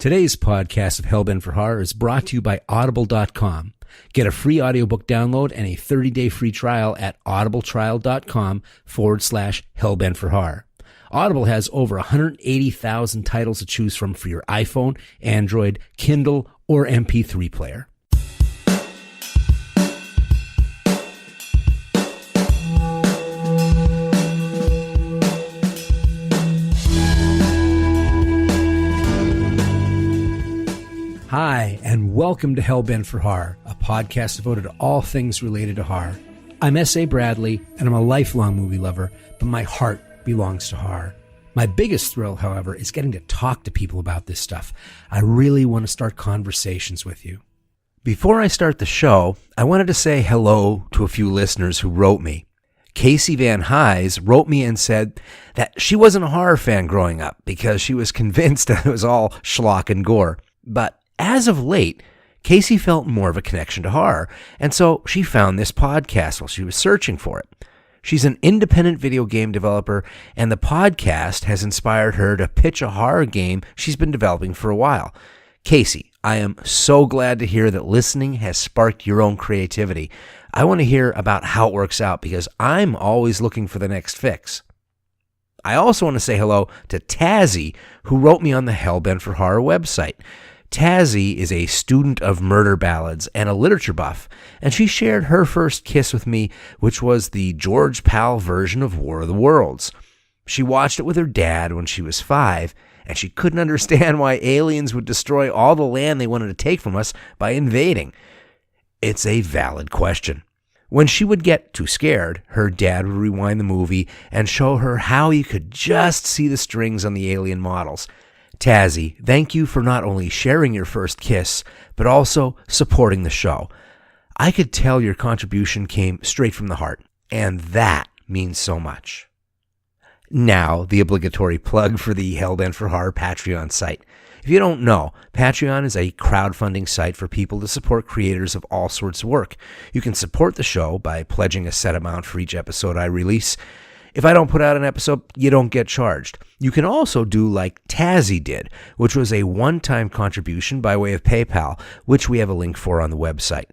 Today's podcast of Hellbent for Horror is brought to you by Audible.com. Get a free audiobook download and a 30-day free trial at audibletrial.com/Hellbent for Horror. Audible has over 180,000 titles to choose from for your iPhone, Android, Kindle, or MP3 player. Hi, and welcome to Hellbent for Horror, a podcast devoted to all things related to horror. I'm S.A. Bradley, and I'm a lifelong movie lover, but my heart belongs to horror. My biggest thrill, however, is getting to talk to people about this stuff. I really want to start conversations with you. Before I start the show, I wanted to say hello to a few listeners who wrote me. Casey Van Hise wrote me and said that she wasn't a horror fan growing up because she was convinced that it was all schlock and gore. But as of late, Casey felt more of a connection to horror, and so she found this podcast while she was searching for it. She's an independent video game developer, and the podcast has inspired her to pitch a horror game she's been developing for a while. Casey, I am so glad to hear that listening has sparked your own creativity. I want to hear about how it works out because I'm always looking for the next fix. I also want to say hello to Tazzy, who wrote me on the Hellbent for Horror website. Tazzy is a student of murder ballads and a literature buff, and she shared her first kiss with me, which was the George Pal version of War of the Worlds. She watched it with her dad when she was 5, and she couldn't understand why aliens would destroy all the land they wanted to take from us by invading. It's a valid question. When she would get too scared, her dad would rewind the movie and show her how you could just see the strings on the alien models. Tazzy, thank you for not only sharing your first kiss, but also supporting the show. I could tell your contribution came straight from the heart, and that means so much. Now, the obligatory plug for the Hellbent for Horror Patreon site. If you don't know, Patreon is a crowdfunding site for people to support creators of all sorts of work. You can support the show by pledging a set amount for each episode I release. If I don't put out an episode, you don't get charged. You can also do like Tazzy did, which was a one-time contribution by way of PayPal, which we have a link for on the website.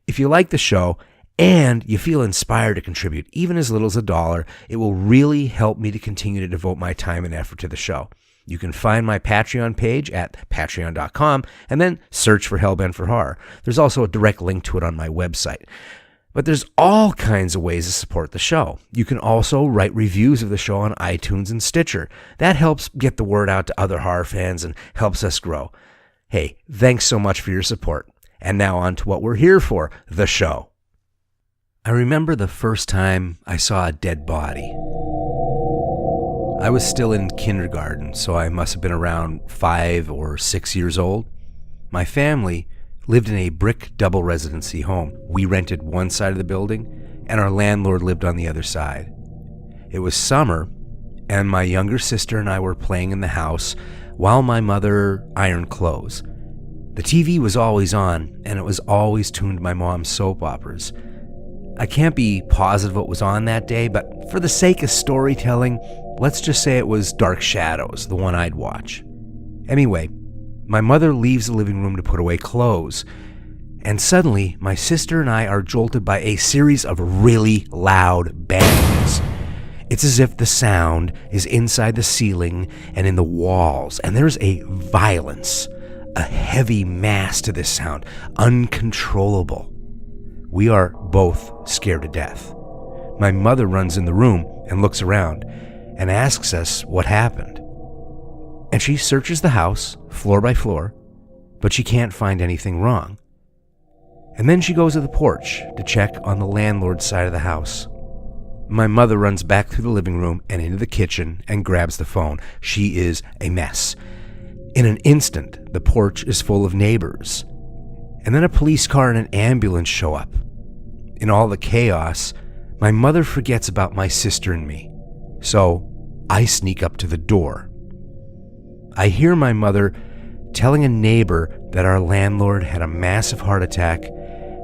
If you like the show and you feel inspired to contribute, even as little as $1, it will really help me to continue to devote my time and effort to the show. You can find my Patreon page at patreon.com and then search for Hellbent for Horror. There's also a direct link to it on my website. But there's all kinds of ways to support the show. You can also write reviews of the show on iTunes and Stitcher. That helps get the word out to other horror fans and helps us grow. Hey, thanks so much for your support. And now on to what we're here for, the show. I remember the first time I saw a dead body. I was still in kindergarten, so I must have been around 5 or 6 years old. My family lived in a brick double residency home. We rented one side of the building, and our landlord lived on the other side. It was summer, and my younger sister and I were playing in the house while my mother ironed clothes. The TV was always on, and it was always tuned to my mom's soap operas. I can't be positive what was on that day, but for the sake of storytelling, let's just say it was Dark Shadows, the one I'd watch. Anyway, my mother leaves the living room to put away clothes, and suddenly my sister and I are jolted by a series of really loud bangs. It's as if the sound is inside the ceiling and in the walls, and there's a violence, a heavy mass to this sound, uncontrollable. We are both scared to death. My mother runs in the room and looks around and asks us what happened. And she searches the house, floor by floor, but she can't find anything wrong. And then she goes to the porch to check on the landlord's side of the house. My mother runs back through the living room and into the kitchen and grabs the phone. She is a mess. In an instant, the porch is full of neighbors. And then a police car and an ambulance show up. In all the chaos, my mother forgets about my sister and me. So I sneak up to the door. I hear my mother telling a neighbor that our landlord had a massive heart attack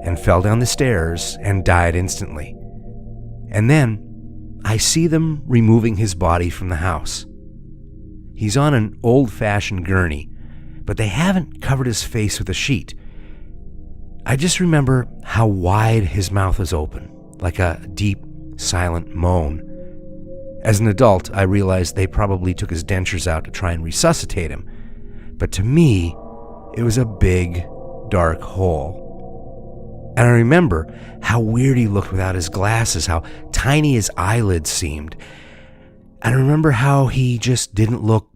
and fell down the stairs and died instantly. And then I see them removing his body from the house. He's on an old-fashioned gurney, but they haven't covered his face with a sheet. I just remember how wide his mouth was open, like a deep, silent moan. As an adult, I realized they probably took his dentures out to try and resuscitate him. But to me, it was a big, dark hole. And I remember how weird he looked without his glasses, how tiny his eyelids seemed. And I remember how he just didn't look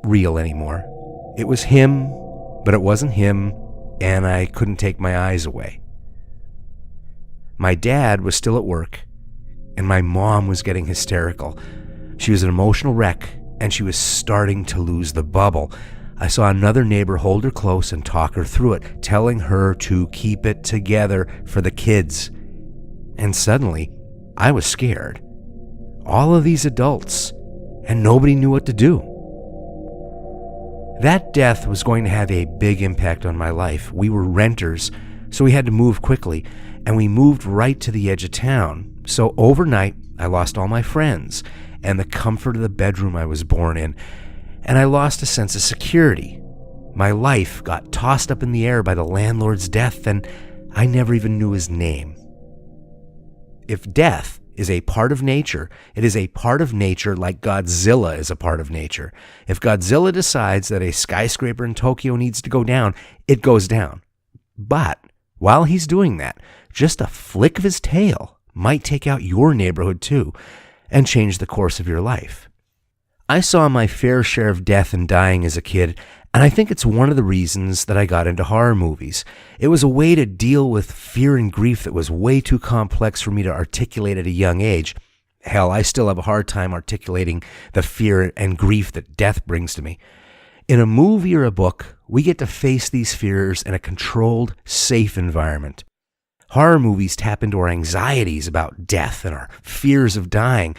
real anymore. It was him, but it wasn't him, and I couldn't take my eyes away. My dad was still at work, and my mom was getting hysterical. She was an emotional wreck, and she was starting to lose the bubble. I saw another neighbor hold her close and talk her through it, telling her to keep it together for the kids. And suddenly, I was scared. All of these adults, and nobody knew what to do. That death was going to have a big impact on my life. We were renters, so we had to move quickly, and we moved right to the edge of town. So overnight, I lost all my friends and the comfort of the bedroom I was born in, and I lost a sense of security. My life got tossed up in the air by the landlord's death, and I never even knew his name. If death is a part of nature, it is a part of nature like Godzilla is a part of nature. If Godzilla decides that a skyscraper in Tokyo needs to go down, it goes down. But while he's doing that, just a flick of his tail might take out your neighborhood too, and change the course of your life. I saw my fair share of death and dying as a kid, and I think it's one of the reasons that I got into horror movies. It was a way to deal with fear and grief that was way too complex for me to articulate at a young age. Hell, I still have a hard time articulating the fear and grief that death brings to me. In a movie or a book, we get to face these fears in a controlled, safe environment. Horror movies tap into our anxieties about death and our fears of dying,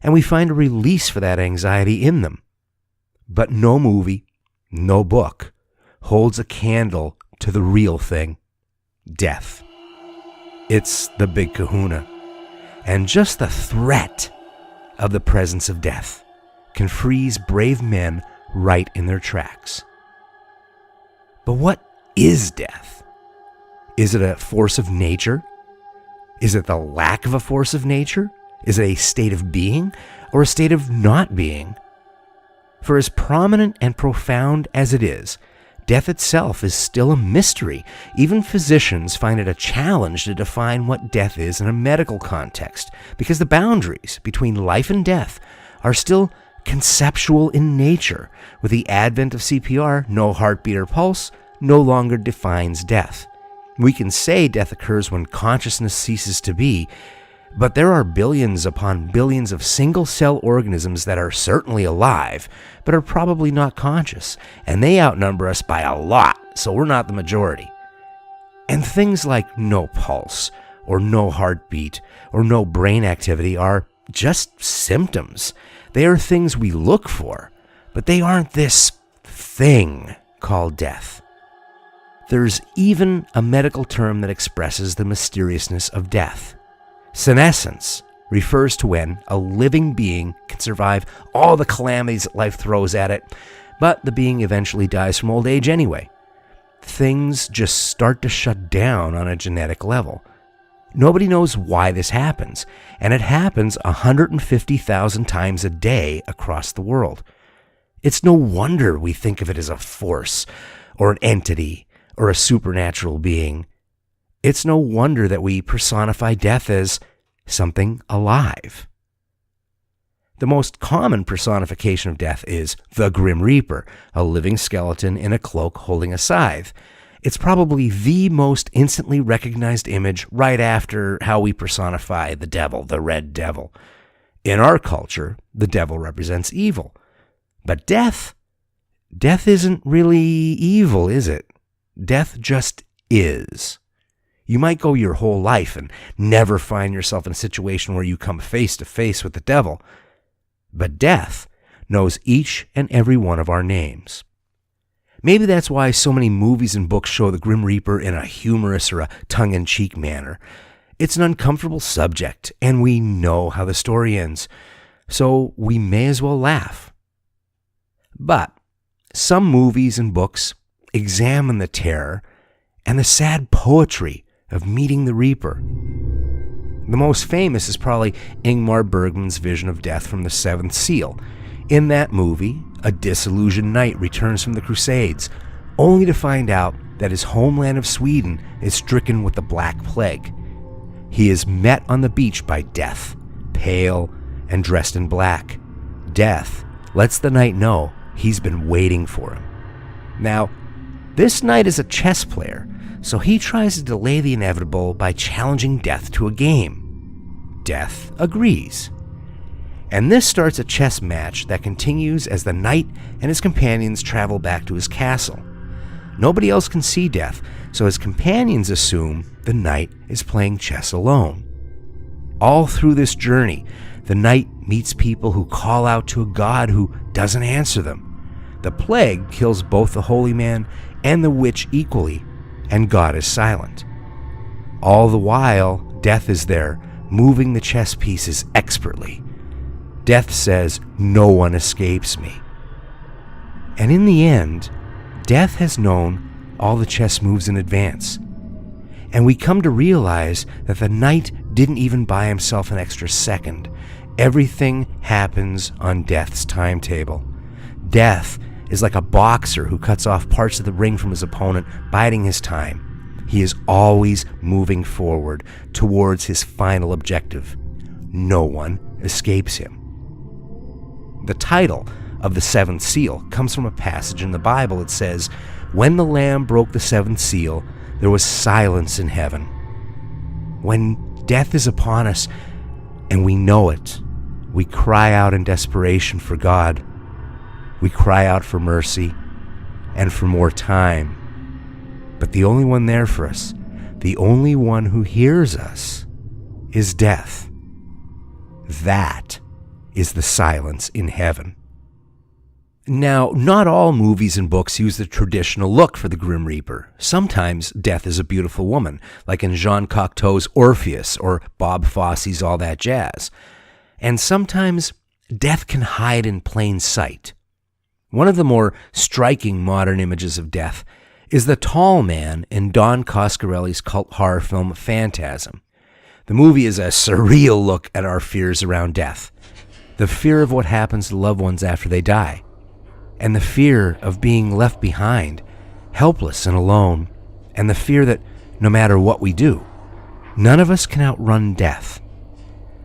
and we find a release for that anxiety in them. But no movie, no book, holds a candle to the real thing, death. It's the big kahuna. And just the threat of the presence of death can freeze brave men right in their tracks. But what is death? Is it a force of nature? Is it the lack of a force of nature? Is it a state of being or a state of not being? For as prominent and profound as it is, death itself is still a mystery. Even physicians find it a challenge to define what death is in a medical context, because the boundaries between life and death are still conceptual in nature. With the advent of CPR, no heartbeat or pulse no longer defines death. We can say death occurs when consciousness ceases to be, but there are billions upon billions of single-cell organisms that are certainly alive, but are probably not conscious, and they outnumber us by a lot, so we're not the majority. And things like no pulse, or no heartbeat, or no brain activity are just symptoms. They are things we look for, but they aren't this thing called death. There's even a medical term that expresses the mysteriousness of death. Senescence refers to when a living being can survive all the calamities that life throws at it, but the being eventually dies from old age anyway. Things just start to shut down on a genetic level. Nobody knows why this happens, and it happens 150,000 times a day across the world. It's no wonder we think of it as a force, or an entity, or a supernatural being. It's no wonder that we personify death as something alive. The most common personification of death is the Grim Reaper, a living skeleton in a cloak holding a scythe. It's probably the most instantly recognized image right after how we personify the devil, the red devil. In our culture, the devil represents evil. But death isn't really evil, is it? Death just is. You might go your whole life and never find yourself in a situation where you come face to face with the devil. But death knows each and every one of our names. Maybe that's why so many movies and books show the Grim Reaper in a humorous or a tongue-in-cheek manner. It's an uncomfortable subject, and we know how the story ends, so we may as well laugh. But Some movies and books examine the terror and the sad poetry of meeting the Reaper. The most famous is probably Ingmar Bergman's vision of death from The Seventh Seal. In that movie, a disillusioned knight returns from the Crusades, only to find out that his homeland of Sweden is stricken with the Black Plague. He is met on the beach by Death, pale and dressed in black. Death lets the knight know he's been waiting for him. Now, this knight is a chess player, so he tries to delay the inevitable by challenging Death to a game. Death agrees. And this starts a chess match that continues as the knight and his companions travel back to his castle. Nobody else can see Death, so his companions assume the knight is playing chess alone. All through this journey, the knight meets people who call out to a god who doesn't answer them. The plague kills both the holy man and the witch equally, and God is silent. All the while, Death is there, moving the chess pieces expertly. Death says, "No one escapes me." And in the end, Death has known all the chess moves in advance. And we come to realize that the knight didn't even buy himself an extra second. Everything happens on Death's timetable. Death is like a boxer who cuts off parts of the ring from his opponent, biding his time. He is always moving forward towards his final objective. No one escapes him. The title of The Seventh Seal comes from a passage in the Bible. It says, "When the Lamb broke the seventh seal, there was silence in heaven." When death is upon us and we know it, we cry out in desperation for God. We cry out for mercy and for more time. But the only one there for us, the only one who hears us, is Death. That is the silence in heaven. Now, not all movies and books use the traditional look for the Grim Reaper. Sometimes Death is a beautiful woman, like in Jean Cocteau's Orpheus or Bob Fosse's All That Jazz. And sometimes Death can hide in plain sight. One of the more striking modern images of Death is the tall man in Don Coscarelli's cult horror film Phantasm. The movie is a surreal look at our fears around death. The fear of what happens to loved ones after they die. And the fear of being left behind, helpless and alone. And the fear that no matter what we do, none of us can outrun death.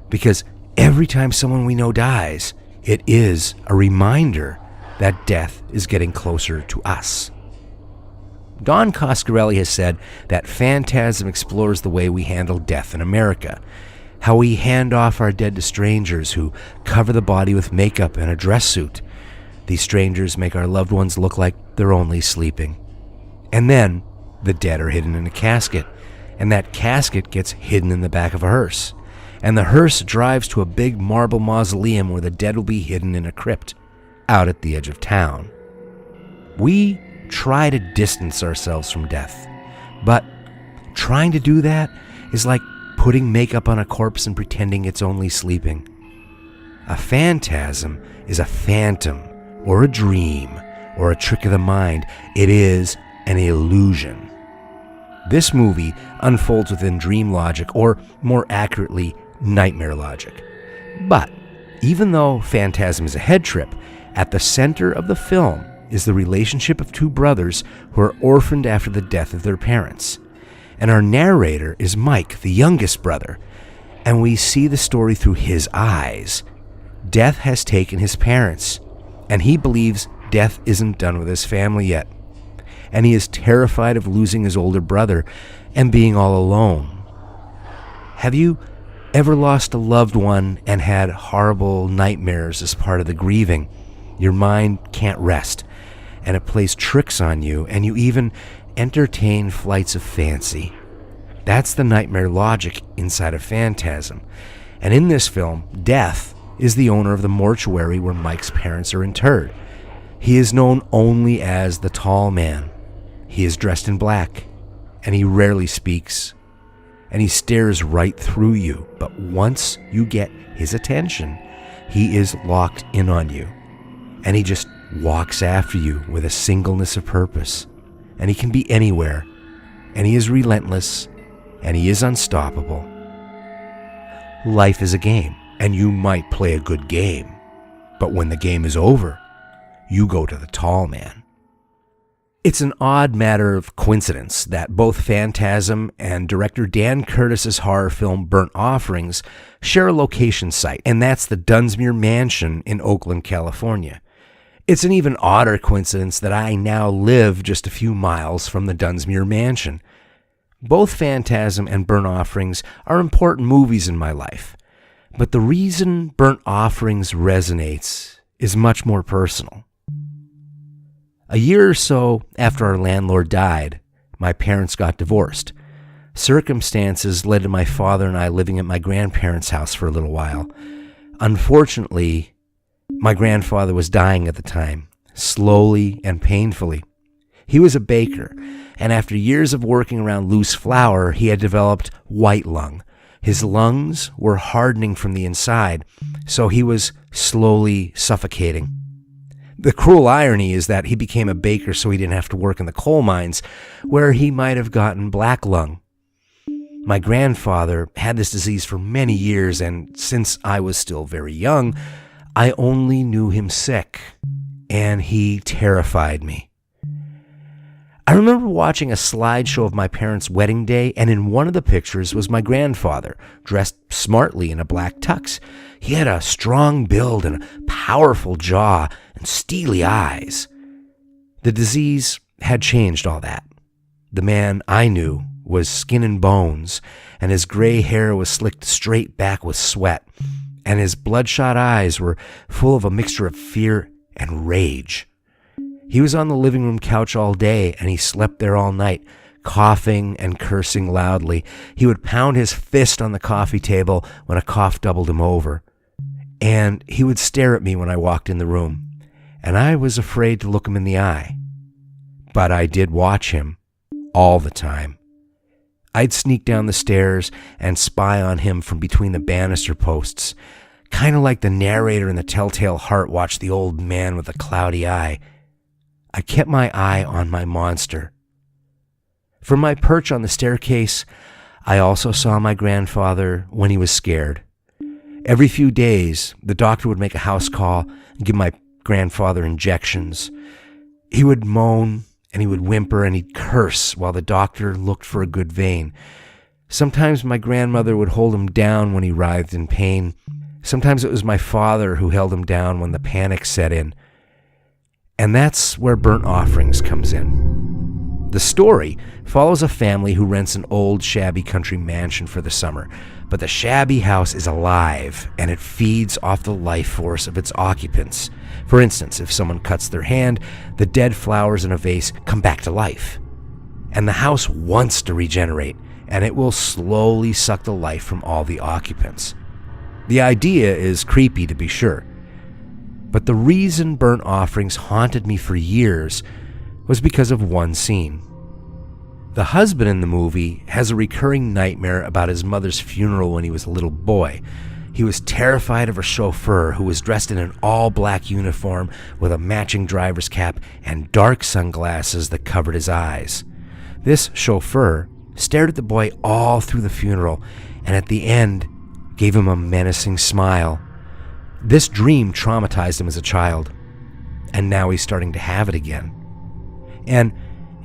Because every time someone we know dies, it is a reminder that death is getting closer to us. Don Coscarelli has said that Phantasm explores the way we handle death in America, how we hand off our dead to strangers who cover the body with makeup and a dress suit. These strangers make our loved ones look like they're only sleeping. And then the dead are hidden in a casket, and that casket gets hidden in the back of a hearse. And the hearse drives to a big marble mausoleum where the dead will be hidden in a crypt out at the edge of town. We try to distance ourselves from death, but trying to do that is like putting makeup on a corpse and pretending it's only sleeping. A phantasm is a phantom or a dream or a trick of the mind. It is an illusion. This movie unfolds within dream logic, or more accurately, nightmare logic. But even though Phantasm is a head trip, at the center of the film is the relationship of two brothers who are orphaned after the death of their parents. And our narrator is Mike, the youngest brother, and we see the story through his eyes. Death has taken his parents, and he believes death isn't done with his family yet. And he is terrified of losing his older brother and being all alone. Have you ever lost a loved one and had horrible nightmares as part of the grieving? Your mind can't rest, and it plays tricks on you, and you even entertain flights of fancy. That's the nightmare logic inside of Phantasm. And in this film, Death is the owner of the mortuary where Mike's parents are interred. He is known only as the Tall Man. He is dressed in black, and he rarely speaks, and he stares right through you. But once you get his attention, he is locked in on you, and he just walks after you with a singleness of purpose, and he can be anywhere, and he is relentless, and he is unstoppable. Life is a game, and you might play a good game, but when the game is over, you go to the tall man. It's an odd matter of coincidence that both Phantasm and director Dan Curtis's horror film Burnt Offerings share a location site, and that's the Dunsmuir Mansion in Oakland, California. It's an even odder coincidence that I now live just a few miles from the Dunsmuir Mansion. Both Phantasm and Burnt Offerings are important movies in my life, but the reason Burnt Offerings resonates is much more personal. A year or so after our landlord died, my parents got divorced. Circumstances led to my father and I living at my grandparents' house for a little while. Unfortunately, my grandfather was dying at the time, slowly and painfully. He was a baker, and after years of working around loose flour, he had developed white lung. His lungs were hardening from the inside, so he was slowly suffocating. The cruel irony is that he became a baker so he didn't have to work in the coal mines, where he might have gotten black lung. My grandfather had this disease for many years, and since I was still very young, I only knew him sick, and he terrified me. I remember watching a slideshow of my parents' wedding day, and in one of the pictures was my grandfather, dressed smartly in a black tux. He had a strong build and a powerful jaw and steely eyes. The disease had changed all that. The man I knew was skin and bones, and his gray hair was slicked straight back with sweat, and his bloodshot eyes were full of a mixture of fear and rage. He was on the living room couch all day, and he slept there all night, coughing and cursing loudly. He would pound his fist on the coffee table when a cough doubled him over. And he would stare at me when I walked in the room, and I was afraid to look him in the eye. But I did watch him all the time. I'd sneak down the stairs and spy on him from between the banister posts, kind of like the narrator in The Telltale Heart watched the old man with the cloudy eye. I kept my eye on my monster. From my perch on the staircase, I also saw my grandfather when he was scared. Every few days, the doctor would make a house call and give my grandfather injections. He would moan and he would whimper and he'd curse while the doctor looked for a good vein. Sometimes my grandmother would hold him down when he writhed in pain. Sometimes it was my father who held him down when the panic set in. And that's where Burnt Offerings comes in. The story follows a family who rents an old, shabby country mansion for the summer, but the shabby house is alive, and it feeds off the life force of its occupants. For instance, if someone cuts their hand, the dead flowers in a vase come back to life. And the house wants to regenerate, and it will slowly suck the life from all the occupants. The idea is creepy, to be sure. But the reason Burnt Offerings haunted me for years was because of one scene. The husband in the movie has a recurring nightmare about his mother's funeral when he was a little boy. He was terrified of her chauffeur, who was dressed in an all-black uniform with a matching driver's cap and dark sunglasses that covered his eyes. This chauffeur stared at the boy all through the funeral, and at the end gave him a menacing smile. This dream traumatized him as a child, and now he's starting to have it again. And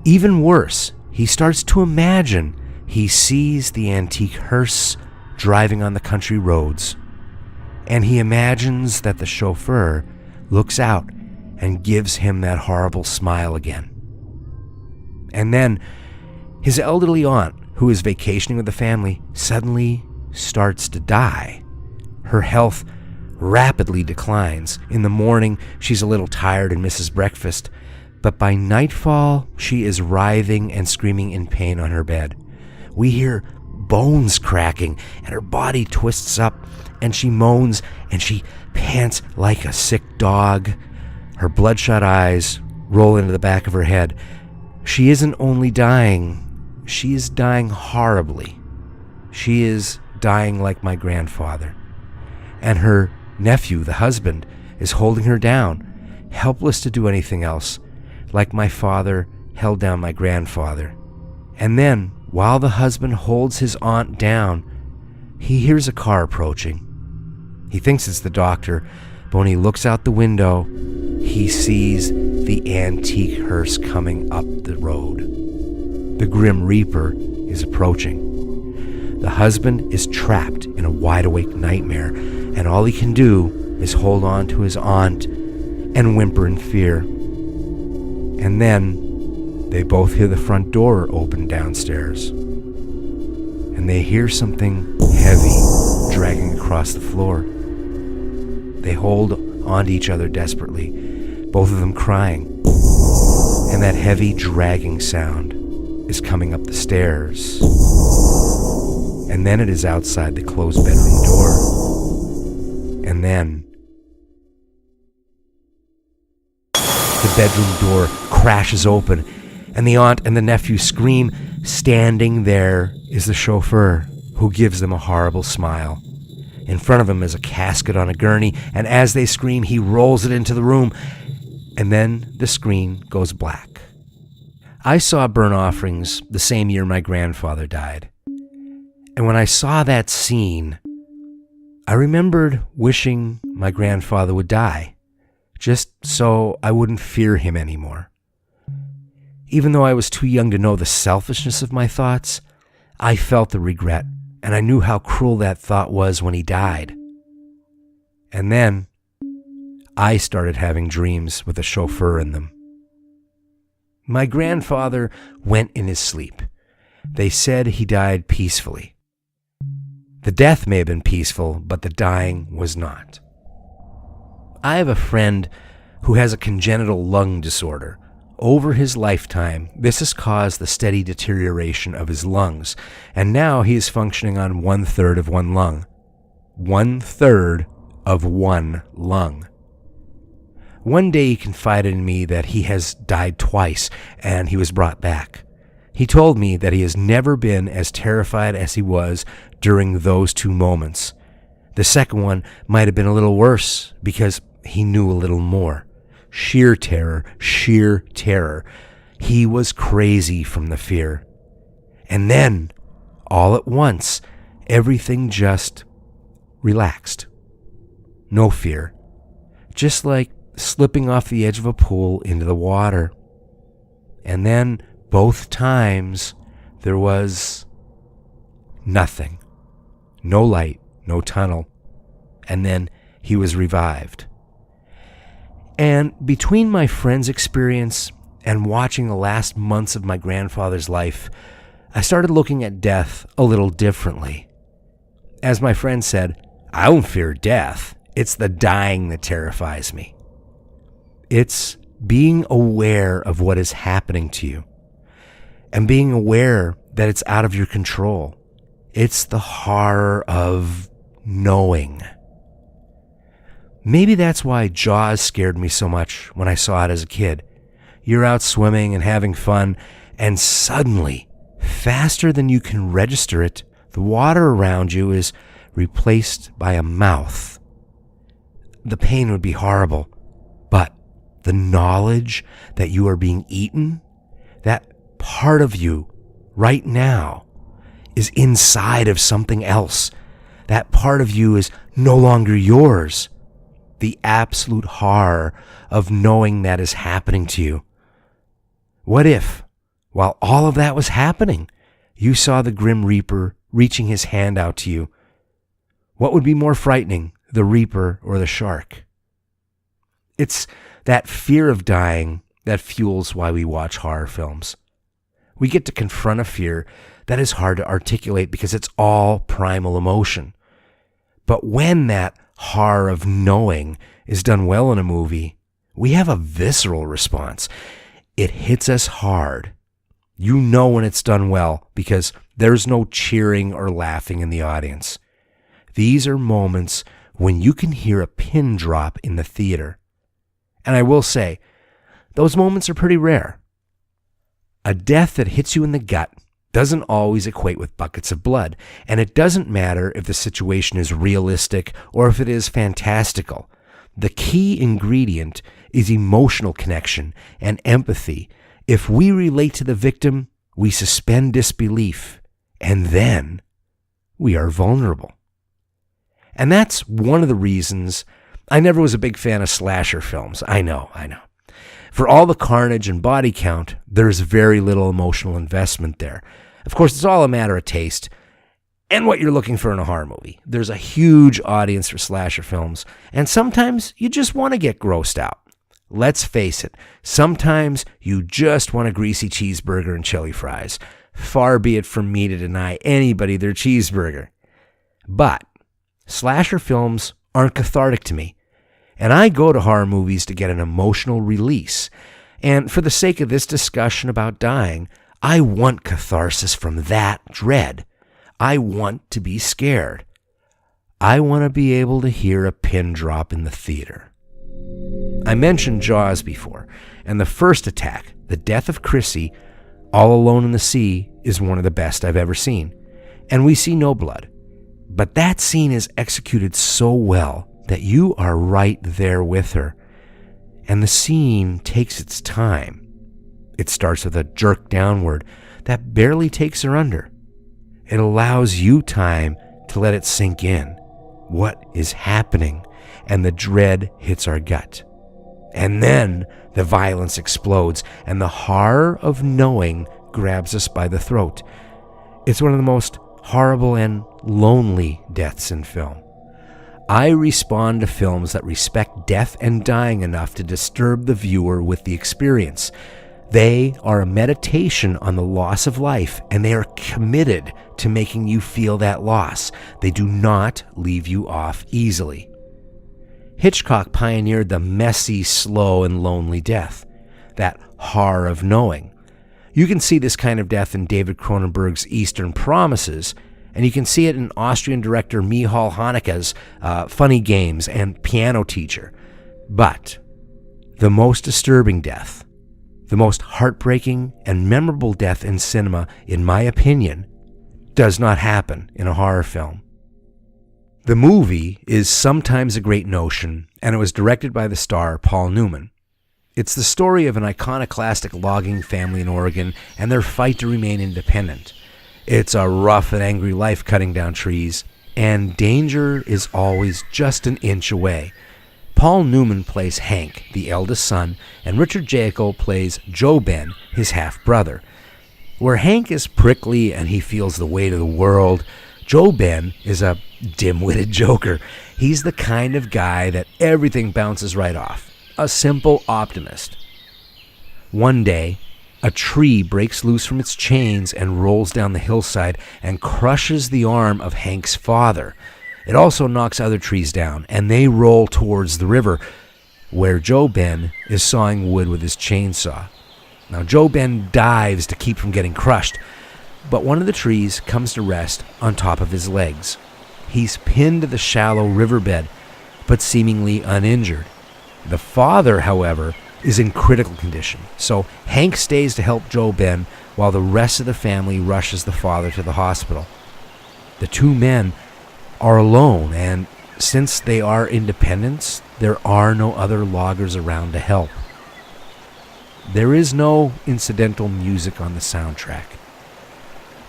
even worse, he starts to imagine he sees the antique hearse driving on the country roads, and he imagines that the chauffeur looks out and gives him that horrible smile again. And then his elderly aunt, who is vacationing with the family, suddenly starts to die. Her health rapidly declines. In the morning, she's a little tired and misses breakfast, but by nightfall, she is writhing and screaming in pain on her bed. We hear bones cracking, and her body twists up, and she moans, and she pants like a sick dog. Her bloodshot eyes roll into the back of her head. She isn't only dying, she is dying horribly. She is dying like my grandfather. And her nephew, the husband, is holding her down. helpless to do anything else, like my father held down my grandfather. And then, while the husband holds his aunt down, he hears a car approaching. He thinks it's the doctor, but when he looks out the window, he sees the antique hearse coming up the road. The Grim Reaper is approaching. The husband is trapped in a wide-awake nightmare, and all he can do is hold on to his aunt and whimper in fear. And then they both hear the front door open downstairs, and they hear something heavy dragging across the floor. They hold on to each other desperately, both of them crying, and that heavy dragging sound is coming up the stairs. And then it is outside the closed bedroom door. And then the bedroom door crashes open, and the aunt and the nephew scream. Standing there is the chauffeur, who gives them a horrible smile. In front of him is a casket on a gurney, and as they scream, he rolls it into the room, and then the screen goes black. I saw Burnt Offerings the same year my grandfather died. And when I saw that scene, I remembered wishing my grandfather would die, just so I wouldn't fear him anymore. Even though I was too young to know the selfishness of my thoughts, I felt the regret, and I knew how cruel that thought was when he died. And then I started having dreams with a chauffeur in them. My grandfather went in his sleep. They said he died peacefully. The death may have been peaceful, but the dying was not. I have a friend who has a congenital lung disorder. Over his lifetime, this has caused the steady deterioration of his lungs, and now he is functioning on 1/3 of one lung. 1/3 of one lung. One day he confided in me that he has died twice, and he was brought back. He told me that he has never been as terrified as he was during those 2 moments. The second one might have been a little worse because he knew a little more. Sheer terror, sheer terror. He was crazy from the fear. And then, all at once, everything just relaxed. No fear. Just like slipping off the edge of a pool into the water. And then, both times, there was nothing. No light, no tunnel. And then he was revived. And between my friend's experience and watching the last months of my grandfather's life, I started looking at death a little differently. As my friend said, I don't fear death. It's the dying that terrifies me. It's being aware of what is happening to you and being aware that it's out of your control. It's the horror of knowing. Maybe that's why Jaws scared me so much when I saw it as a kid. You're out swimming and having fun, and suddenly, faster than you can register it, the water around you is replaced by a mouth. The pain would be horrible, but the knowledge that you are being eaten, that part of you right now is inside of something else. That part of you is no longer yours. The absolute horror of knowing that is happening to you. What if, while all of that was happening, you saw the Grim Reaper reaching his hand out to you? What would be more frightening, the Reaper or the shark? It's that fear of dying that fuels why we watch horror films. We get to confront a fear that is hard to articulate because it's all primal emotion. But when that horror of knowing is done well in a movie, we have a visceral response. It hits us hard. You know when it's done well because there's no cheering or laughing in the audience. These are moments when you can hear a pin drop in the theater. And I will say, those moments are pretty rare. A death that hits you in the gut doesn't always equate with buckets of blood, and it doesn't matter if the situation is realistic or if it is fantastical. The key ingredient is emotional connection and empathy. If we relate to the victim, we suspend disbelief, and then we are vulnerable. And that's one of the reasons I never was a big fan of slasher films. I know. For all the carnage and body count, there's very little emotional investment there. Of course, it's all a matter of taste and what you're looking for in a horror movie. There's a huge audience for slasher films, and sometimes you just want to get grossed out. Let's face it, sometimes you just want a greasy cheeseburger and chili fries. Far be it from me to deny anybody their cheeseburger. But slasher films aren't cathartic to me, and I go to horror movies to get an emotional release. And for the sake of this discussion about dying, I want catharsis from that dread. I want to be scared. I want to be able to hear a pin drop in the theater. I mentioned Jaws before, and the first attack, the death of Chrissy, all alone in the sea, is one of the best I've ever seen. And we see no blood. But that scene is executed so well that you are right there with her. And the scene takes its time. It starts with a jerk downward that barely takes her under. It allows you time to let it sink in. What is happening? And the dread hits our gut. And then the violence explodes, and the horror of knowing grabs us by the throat. It's one of the most horrible and lonely deaths in film. I respond to films that respect death and dying enough to disturb the viewer with the experience. They are a meditation on the loss of life, and they are committed to making you feel that loss. They do not leave you off easily. Hitchcock pioneered the messy, slow, and lonely death, that horror of knowing. You can see this kind of death in David Cronenberg's Eastern Promises, and you can see it in Austrian director Michal Haneke's Funny Games and Piano Teacher. But the most disturbing death, the most heartbreaking and memorable death in cinema, in my opinion, does not happen in a horror film. The movie is Sometimes a Great Notion, and it was directed by the star Paul Newman. It's the story of an iconoclastic logging family in Oregon and their fight to remain independent. It's a rough and angry life cutting down trees, and danger is always just an inch away. Paul Newman plays Hank, the eldest son, and Richard Jaeckel plays Joe Ben, his half-brother. Where Hank is prickly and he feels the weight of the world, Joe Ben is a dim-witted joker. He's the kind of guy that everything bounces right off. A simple optimist. One day, a tree breaks loose from its chains and rolls down the hillside and crushes the arm of Hank's father. It also knocks other trees down, and they roll towards the river, where Joe Ben is sawing wood with his chainsaw. Now, Joe Ben dives to keep from getting crushed, but one of the trees comes to rest on top of his legs. He's pinned to the shallow riverbed, but seemingly uninjured. The father, however, is in critical condition, so Hank stays to help Joe Ben while the rest of the family rushes the father to the hospital. The two men are alone, and since they are independents, there are no other loggers around to help. There is no incidental music on the soundtrack.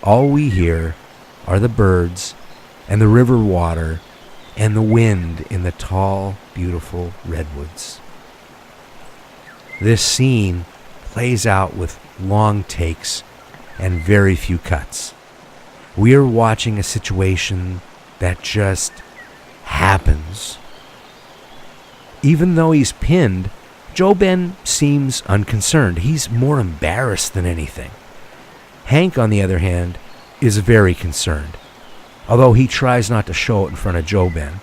All we hear are the birds and the river water and the wind in the tall, beautiful redwoods. This scene plays out with long takes and very few cuts. We are watching a situation that just happens. Even though he's pinned, Joe Ben seems unconcerned. He's more embarrassed than anything. Hank, on the other hand, is very concerned. Although he tries not to show it in front of Joe Ben,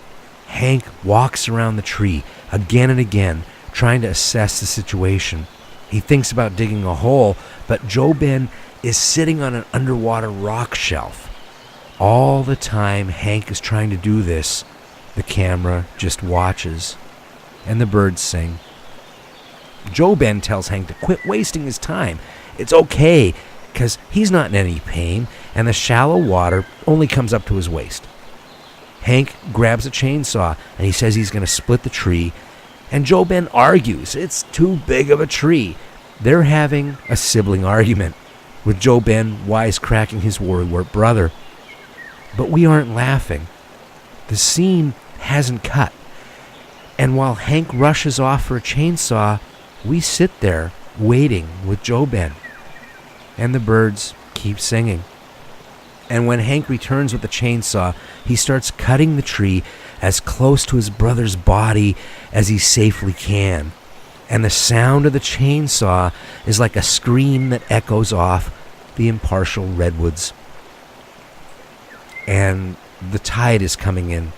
Hank walks around the tree again and again, trying to assess the situation. He thinks about digging a hole, but Joe Ben is sitting on an underwater rock shelf. All the time Hank is trying to do this, the camera just watches, and the birds sing. Joe Ben tells Hank to quit wasting his time. It's okay, because he's not in any pain, and the shallow water only comes up to his waist. Hank grabs a chainsaw, and he says he's going to split the tree, And Joe Ben argues it's too big of a tree. They're having a sibling argument, with Joe Ben wisecracking his worrywart brother. But we aren't laughing. The scene hasn't cut. And while Hank rushes off for a chainsaw, we sit there waiting with Joe Ben. And the birds keep singing. And when Hank returns with the chainsaw, he starts cutting the tree as close to his brother's body as he safely can. And the sound of the chainsaw is like a scream that echoes off the impartial redwoods. And the tide is coming in,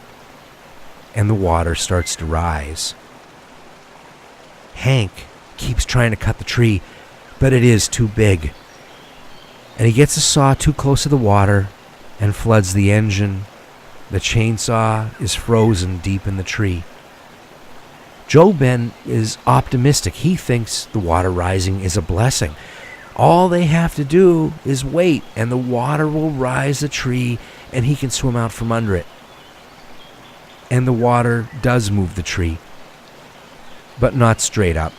and the water starts to rise. Hank keeps trying to cut the tree, but it is too big. And he gets the saw too close to the water and floods the engine. The chainsaw is frozen deep in the tree. Joe Ben is optimistic. He thinks the water rising is a blessing. All they have to do is wait, and the water will rise the tree, and he can swim out from under it. And the water does move the tree, but not straight up.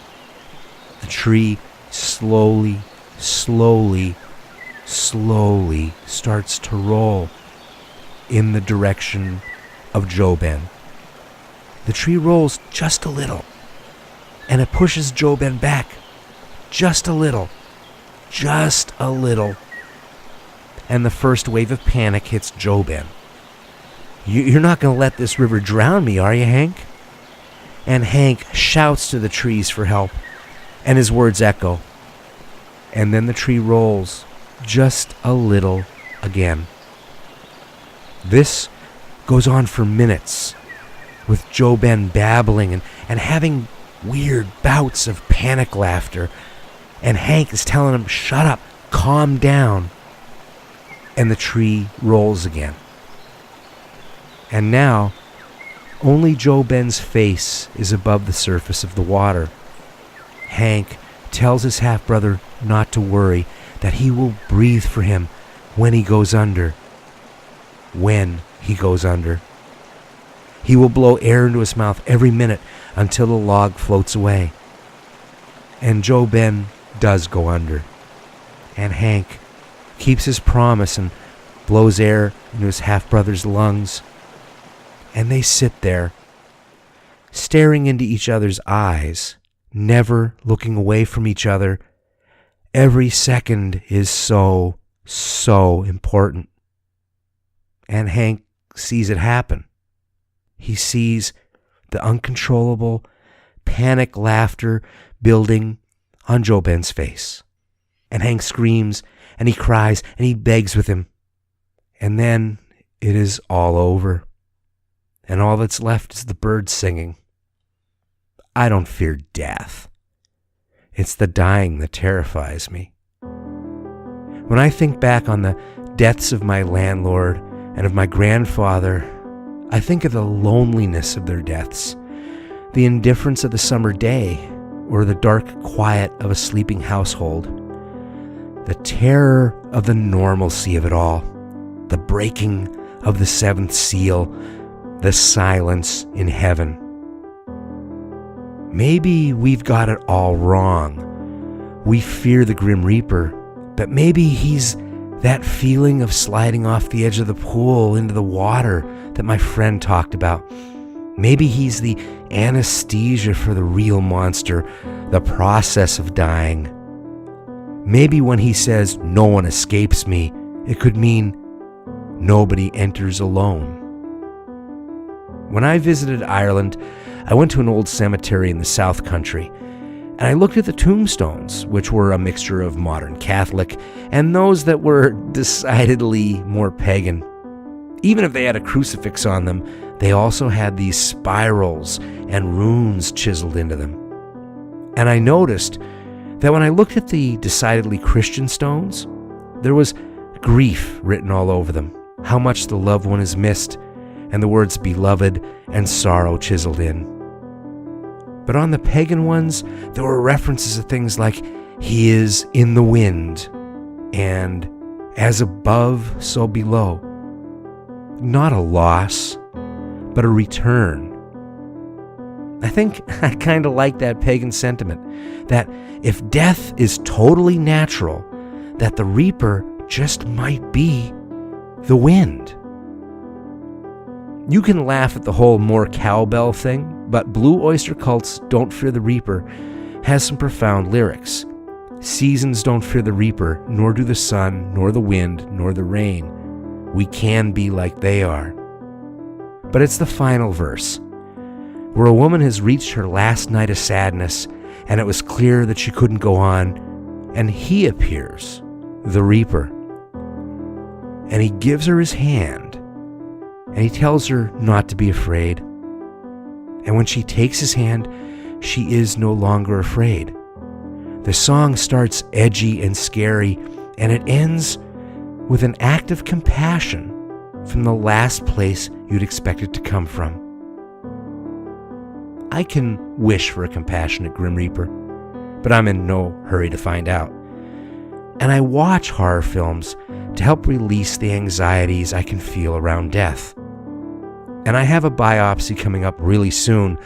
The tree slowly starts to roll in the direction of Joe Ben. The tree rolls just a little, and it pushes Joe Ben back just a little. And the first wave of panic hits Joe Ben. You're not going to let this river drown me, are you, Hank? And Hank shouts to the trees for help, and his words echo. And then the tree rolls just a little again. This goes on for minutes, with Joe Ben babbling and having weird bouts of panic laughter. And Hank is telling him, shut up, calm down. And the tree rolls again. And now, only Joe Ben's face is above the surface of the water. Hank tells his half-brother not to worry, that he will breathe for him when he goes under. When he goes under. He will blow air into his mouth every minute until the log floats away. And Joe Ben does go under. And Hank keeps his promise and blows air into his half-brother's lungs. And they sit there, staring into each other's eyes, never looking away from each other. Every second is so important. And Hank sees it happen. He sees the uncontrollable panic laughter building on Joe Ben's face. And Hank screams, and he cries, and he begs with him. And then it is all over. And all that's left is the birds singing. I don't fear death. It's the dying that terrifies me. When I think back on the deaths of my landlord and of my grandfather, I think of the loneliness of their deaths, the indifference of the summer day, or the dark quiet of a sleeping household, the terror of the normalcy of it all, the breaking of the seventh seal, the silence in heaven. Maybe we've got it all wrong. We fear the Grim Reaper, but maybe he's that feeling of sliding off the edge of the pool into the water that my friend talked about. Maybe he's the anesthesia for the real monster, the process of dying. Maybe when he says, "No one escapes me," it could mean nobody enters alone. When I visited Ireland, I went to an old cemetery in the South Country, and I looked at the tombstones, which were a mixture of modern Catholic and those that were decidedly more pagan. Even if they had a crucifix on them, they also had these spirals and runes chiseled into them. And I noticed that when I looked at the decidedly Christian stones, there was grief written all over them, how much the loved one is missed, and the words beloved and sorrow chiseled in. But on the pagan ones, there were references to things like, he is in the wind, and as above, so below. Not a loss, but a return. I think I kind of like that pagan sentiment, that if death is totally natural, that the reaper just might be the wind. You can laugh at the whole more cowbell thing, but Blue Oyster Cult's Don't Fear the Reaper has some profound lyrics. Seasons don't fear the reaper, nor do the sun, nor the wind, nor the rain. We can be like they are. But it's the final verse, where a woman has reached her last night of sadness, and it was clear that she couldn't go on, and he appears, the reaper. And he gives her his hand, and he tells her not to be afraid. And when she takes his hand, she is no longer afraid. The song starts edgy and scary, and it ends with an act of compassion from the last place you'd expect it to come from. I can wish for a compassionate Grim Reaper, but I'm in no hurry to find out. And I watch horror films to help release the anxieties I can feel around death. And I have a biopsy coming up really soon,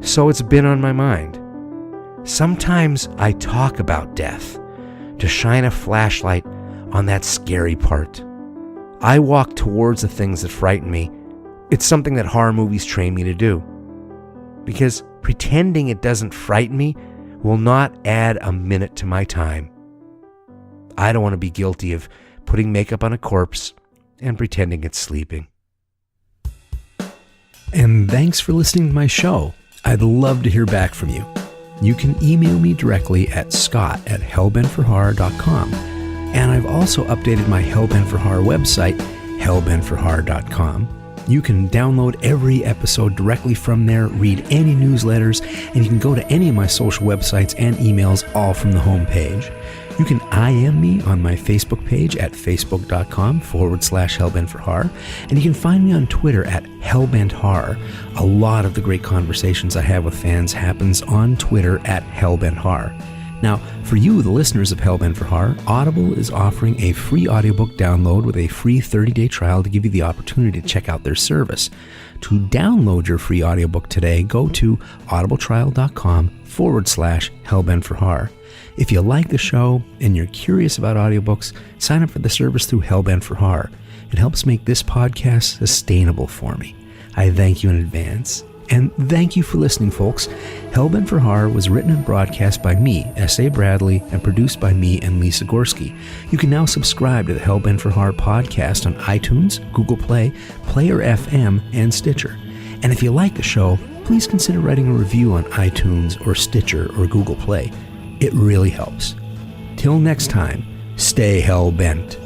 so it's been on my mind. Sometimes I talk about death to shine a flashlight on that scary part. I walk towards the things that frighten me. It's something that horror movies train me to do. Because pretending it doesn't frighten me will not add a minute to my time. I don't want to be guilty of putting makeup on a corpse and pretending it's sleeping. And thanks for listening to my show. I'd love to hear back from you. You can email me directly at scott@hellbentforhorror.com. And I've also updated my Hellbent for Horror website, hellbentforhorror.com. You can download every episode directly from there, read any newsletters, and you can go to any of my social websites and emails all from the homepage. You can IM me on my Facebook page at facebook.com/hellbentforhorror, and you can find me on Twitter at hellbenthorror. A lot of the great conversations I have with fans happens on Twitter at hellbenthorror. Now, for you, the listeners of Hellbent for Horror, Audible is offering a free audiobook download with a free 30-day trial to give you the opportunity to check out their service. To download your free audiobook today, go to audibletrial.com/Hellbent for Horror. If you like the show and you're curious about audiobooks, sign up for the service through Hellbent for Horror. It helps make this podcast sustainable for me. I thank you in advance. And thank you for listening, folks. Hellbent for Horror was written and broadcast by me, S.A. Bradley, and produced by me and Lisa Gorski. You can now subscribe to the Hellbent for Horror podcast on iTunes, Google Play, Player FM, and Stitcher. And if you like the show, please consider writing a review on iTunes or Stitcher or Google Play. It really helps. Till next time, stay hellbent.